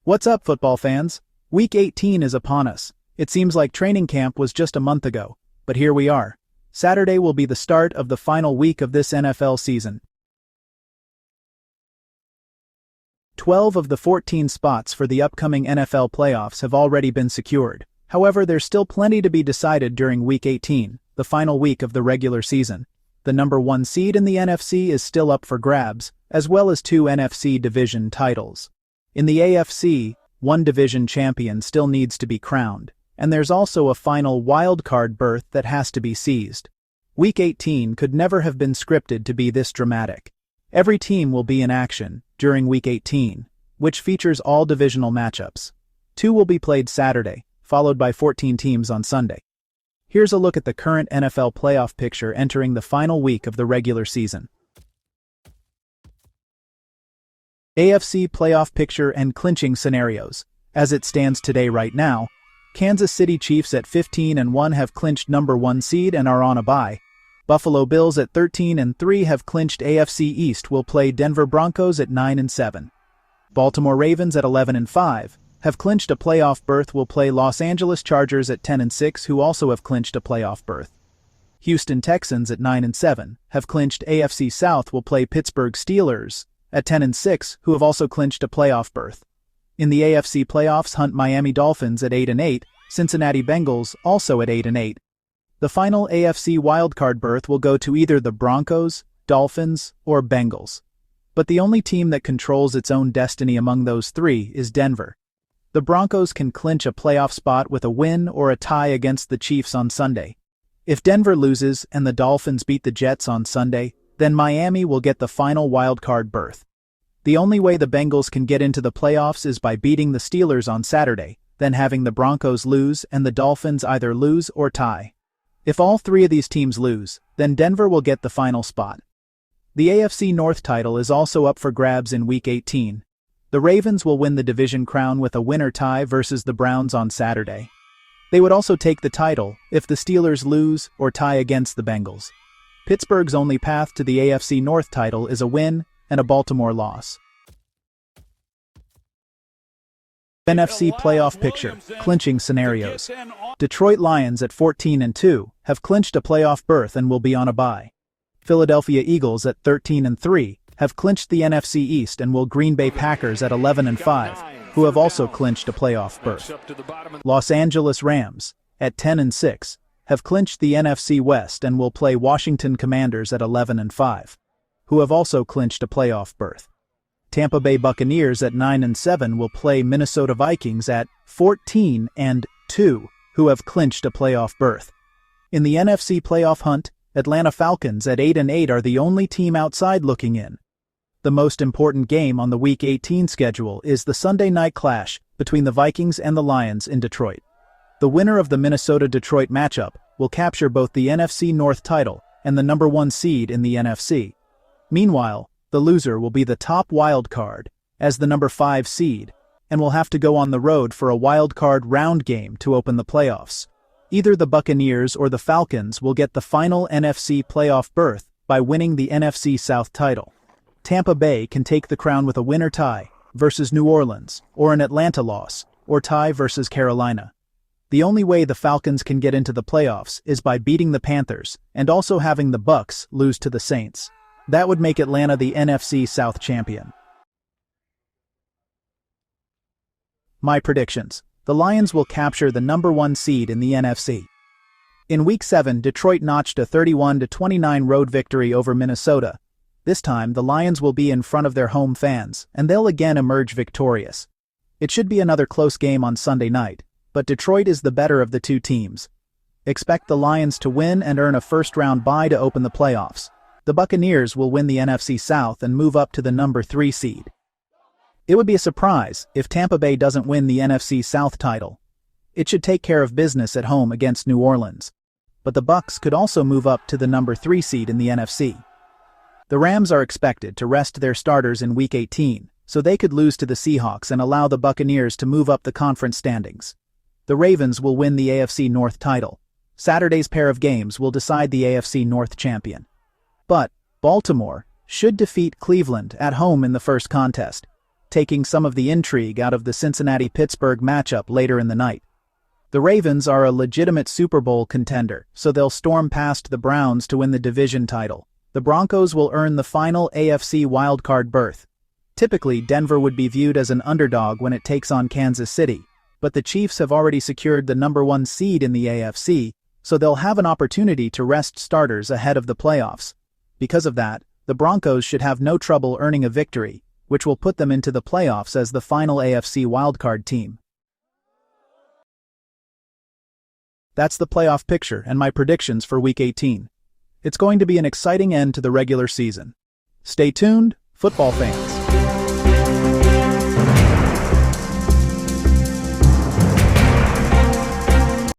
What's up, football fans? Week 18 is upon us. It seems like training camp was just a month ago, but here we are. Saturday will be the start of the final week of this NFL season. 12 of the 14 spots for the upcoming NFL playoffs have already been secured. However, there's still plenty to be decided during Week 18, the final week of the regular season. The number 1 seed in the NFC is still up for grabs, as well as 2 NFC division titles. In the AFC, one division champion still needs to be crowned, and there's also a final wildcard berth that has to be seized. Week 18 could never have been scripted to be this dramatic. Every team will be in action during Week 18, which features all divisional matchups. 2 will be played Saturday, followed by 14 teams on Sunday. Here's a look at the current NFL playoff picture entering the final week of the regular season. AFC Playoff Picture and clinching scenarios. As it stands today right now, Kansas City Chiefs at 15-1 have clinched number 1 seed and are on a bye. Buffalo Bills at 13-3 have clinched AFC East will play Denver Broncos at 9-7. Baltimore Ravens at 11-5 have clinched a playoff berth will play Los Angeles Chargers at 10-6 who also have clinched a playoff berth. Houston Texans at 9-7 have clinched AFC South will play Pittsburgh Steelers at 10-6 who have also clinched a playoff berth. In the AFC playoffs hunt Miami Dolphins at 8-8, Cincinnati Bengals also at 8-8. The final AFC wildcard berth will go to either the Broncos, Dolphins, or Bengals. But the only team that controls its own destiny among those three is Denver. The Broncos can clinch a playoff spot with a win or a tie against the Chiefs on Sunday. If Denver loses and the Dolphins beat the Jets on Sunday, then Miami will get the final wildcard berth. The only way the Bengals can get into the playoffs is by beating the Steelers on Saturday, then having the Broncos lose and the Dolphins either lose or tie. If all 3 of these teams lose, then Denver will get the final spot. The AFC North title is also up for grabs in Week 18. The Ravens will win the division crown with a winner tie versus the Browns on Saturday. They would also take the title if the Steelers lose or tie against the Bengals. Pittsburgh's only path to the AFC North title is a win and a Baltimore loss. NFC Playoff Picture, clinching scenarios. Detroit Lions at 14-2 have clinched a playoff berth and will be on a bye. Philadelphia Eagles at 13-3 have clinched the NFC East and will Green Bay Packers at 11-5, who have also clinched a playoff berth. Los Angeles Rams at 10-6 have clinched the NFC West and will play Washington Commanders at 11-5, who have also clinched a playoff berth. Tampa Bay Buccaneers at 9-7 will play Minnesota Vikings at 14-2, who have clinched a playoff berth. In the NFC playoff hunt, Atlanta Falcons at 8-8 are the only team outside looking in. The most important game on the Week 18 schedule is the Sunday night clash between the Vikings and the Lions in Detroit. The winner of the Minnesota-Detroit matchup will capture both the NFC North title and the number 1 seed in the NFC. Meanwhile, the loser will be the top wild card as the number 5 seed and will have to go on the road for a wild card round game to open the playoffs. Either the Buccaneers or the Falcons will get the final NFC playoff berth by winning the NFC South title. Tampa Bay can take the crown with a winner tie versus New Orleans or an Atlanta loss or tie versus Carolina. The only way the Falcons can get into the playoffs is by beating the Panthers and also having the Bucs lose to the Saints. That would make Atlanta the NFC South champion. My predictions. The Lions will capture the number 1 seed in the NFC. In Week 7, Detroit notched a 31-29 road victory over Minnesota. This time, the Lions will be in front of their home fans, and they'll again emerge victorious. It should be another close game on Sunday night, but Detroit is the better of the 2 teams. Expect the Lions to win and earn a first-round bye to open the playoffs. The Buccaneers will win the NFC South and move up to the number 3 seed. It would be a surprise if Tampa Bay doesn't win the NFC South title. It should take care of business at home against New Orleans. But the Bucs could also move up to the number 3 seed in the NFC. The Rams are expected to rest their starters in Week 18, so they could lose to the Seahawks and allow the Buccaneers to move up the conference standings. The Ravens will win the AFC North title. Saturday's pair of games will decide the AFC North champion. But Baltimore should defeat Cleveland at home in the first contest. taking some of the intrigue out of the Cincinnati-Pittsburgh matchup later in the night. The Ravens are a legitimate Super Bowl contender, so they'll storm past the Browns to win the division title. The Broncos will earn the final AFC wildcard berth. Typically, Denver would be viewed as an underdog when it takes on Kansas City, but the Chiefs have already secured the #1 seed in the AFC, so they'll have an opportunity to rest starters ahead of the playoffs. Because of that, the Broncos should have no trouble earning a victory, which will put them into the playoffs as the final AFC wildcard team. That's the playoff picture and my predictions for Week 18. It's going to be an exciting end to the regular season. Stay tuned, football fans.